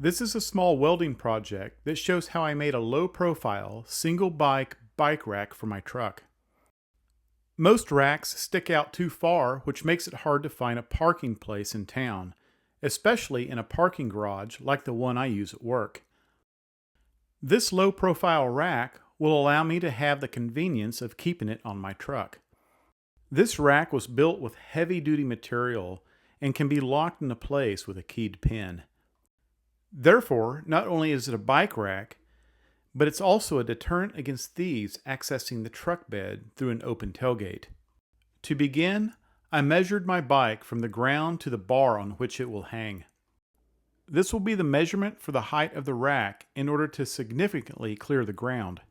This is a small welding project that shows how I made a low-profile, single-bike bike rack for my truck. Most racks stick out too far, which makes it hard to find a parking place in town, especially in a parking garage like the one I use at work. This low-profile rack will allow me to have the convenience of keeping it on my truck. This rack was built with heavy-duty material and can be locked into place with a keyed pin. Therefore, not only is it a bike rack, but it's also a deterrent against thieves accessing the truck bed through an open tailgate. To begin, I measured my bike from the ground to the bar on which it will hang. This will be the measurement for the height of the rack in order to significantly clear the ground.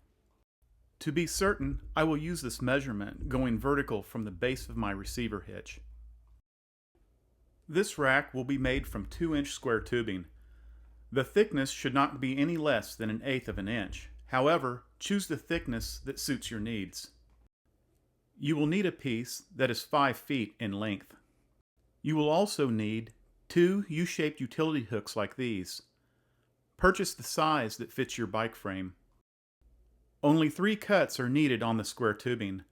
To be certain, I will use this measurement going vertical from the base of my receiver hitch. This rack will be made from 2-inch square tubing. The thickness should not be any less than 1/8 of an inch. However, choose the thickness that suits your needs. You will need a piece that is 5 feet in length. You will also need 2 U-shaped utility hooks like these. Purchase the size that fits your bike frame. Only 3 cuts are needed on the square tubing.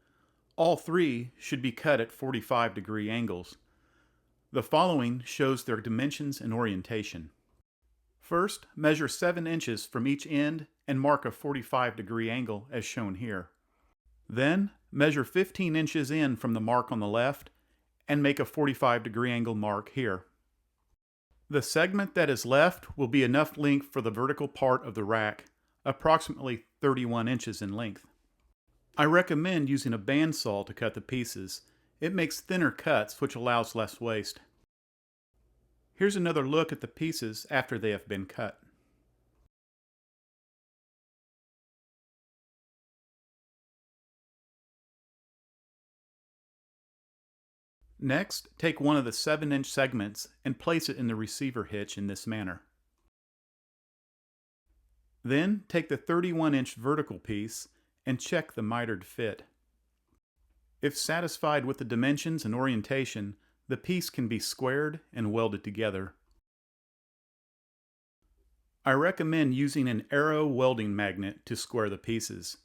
All 3 should be cut at 45-degree angles. The following shows their dimensions and orientation. First, measure 7 inches from each end and mark a 45-degree angle as shown here. Then, measure 15 inches in from the mark on the left and make a 45-degree angle mark here. The segment that is left will be enough length for the vertical part of the rack, approximately 31 inches in length. I recommend using a bandsaw to cut the pieces. It makes thinner cuts, which allows less waste. Here's another look at the pieces after they have been cut. Next, take one of the 7-inch segments and place it in the receiver hitch in this manner. Then, take the 31-inch vertical piece and check the mitered fit. If satisfied with the dimensions and orientation, the piece can be squared and welded together. I recommend using an arrow welding magnet to square the pieces.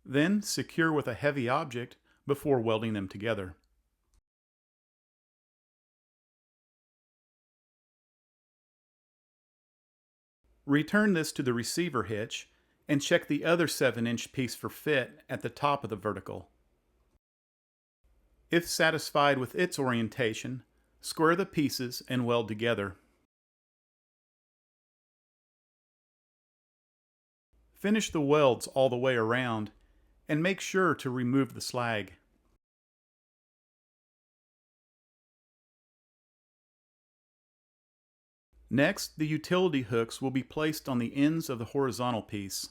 Then secure with a heavy object before welding them together. Return this to the receiver hitch and check the other 7-inch piece for fit at the top of the vertical. If satisfied with its orientation, square the pieces and weld together. Finish the welds all the way around and make sure to remove the slag. Next, the utility hooks will be placed on the ends of the horizontal piece.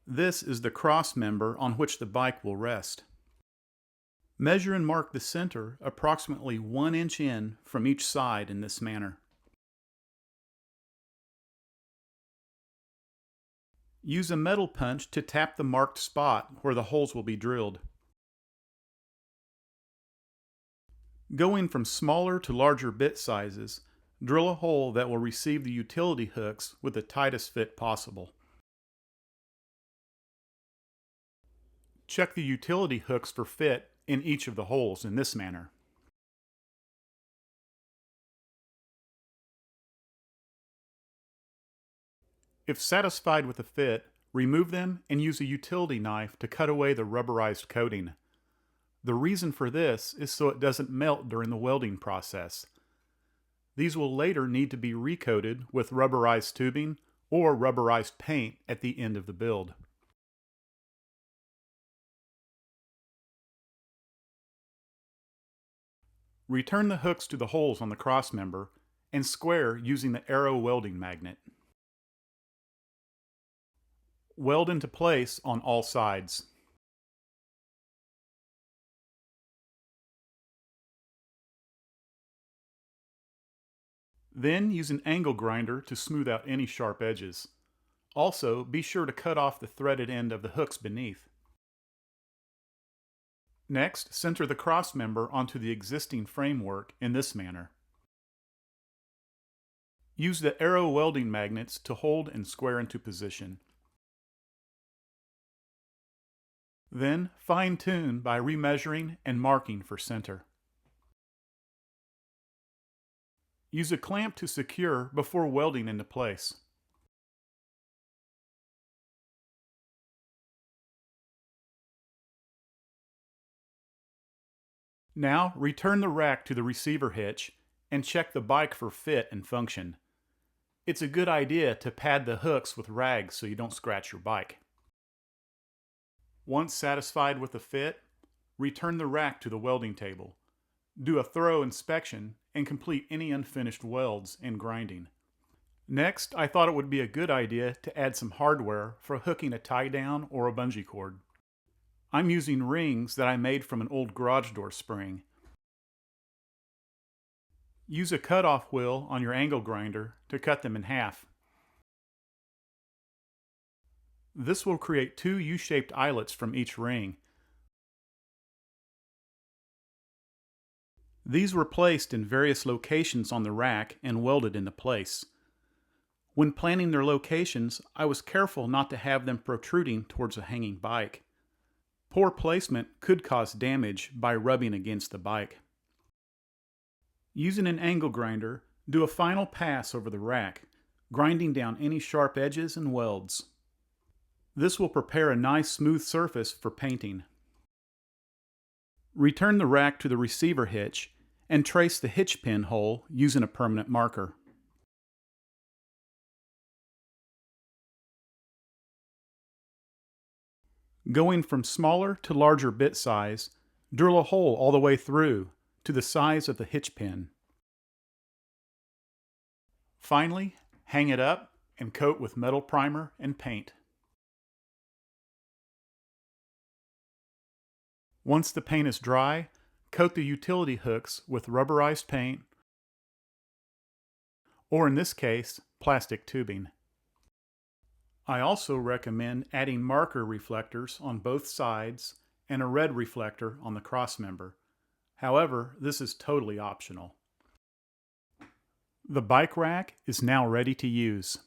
This is the cross member on which the bike will rest. Measure and mark the center approximately 1 inch in from each side in this manner. Use a metal punch to tap the marked spot where the holes will be drilled. Going from smaller to larger bit sizes, drill a hole that will receive the utility hooks with the tightest fit possible. Check the utility hooks for fit in each of the holes in this manner. If satisfied with the fit, remove them and use a utility knife to cut away the rubberized coating. The reason for this is so it doesn't melt during the welding process. These will later need to be recoated with rubberized tubing or rubberized paint at the end of the build. Return the hooks to the holes on the cross member and square using the arrow welding magnet. Weld into place on all sides. Then use an angle grinder to smooth out any sharp edges. Also, be sure to cut off the threaded end of the hooks beneath. Next, center the cross member onto the existing framework in this manner. Use the arrow welding magnets to hold and square into position. Then fine-tune by remeasuring and marking for center. Use a clamp to secure before welding into place. Now return the rack to the receiver hitch and check the bike for fit and function. It's a good idea to pad the hooks with rags so you don't scratch your bike. Once satisfied with the fit, return the rack to the welding table. Do a thorough inspection and complete any unfinished welds and grinding. Next, I thought it would be a good idea to add some hardware for hooking a tie down or a bungee cord. I'm using rings that I made from an old garage door spring. Use a cutoff wheel on your angle grinder to cut them in half. This will create two U-shaped eyelets from each ring. These were placed in various locations on the rack and welded into place. When planning their locations, I was careful not to have them protruding towards a hanging bike. Poor placement could cause damage by rubbing against the bike. Using an angle grinder, do a final pass over the rack, grinding down any sharp edges and welds. This will prepare a nice smooth surface for painting. Return the rack to the receiver hitch and trace the hitch pin hole using a permanent marker. Going from smaller to larger bit size, drill a hole all the way through to the size of the hitch pin. Finally, hang it up and coat with metal primer and paint. Once the paint is dry, coat the utility hooks with rubberized paint, or in this case, plastic tubing. I also recommend adding marker reflectors on both sides and a red reflector on the cross member. However, this is totally optional. The bike rack is now ready to use.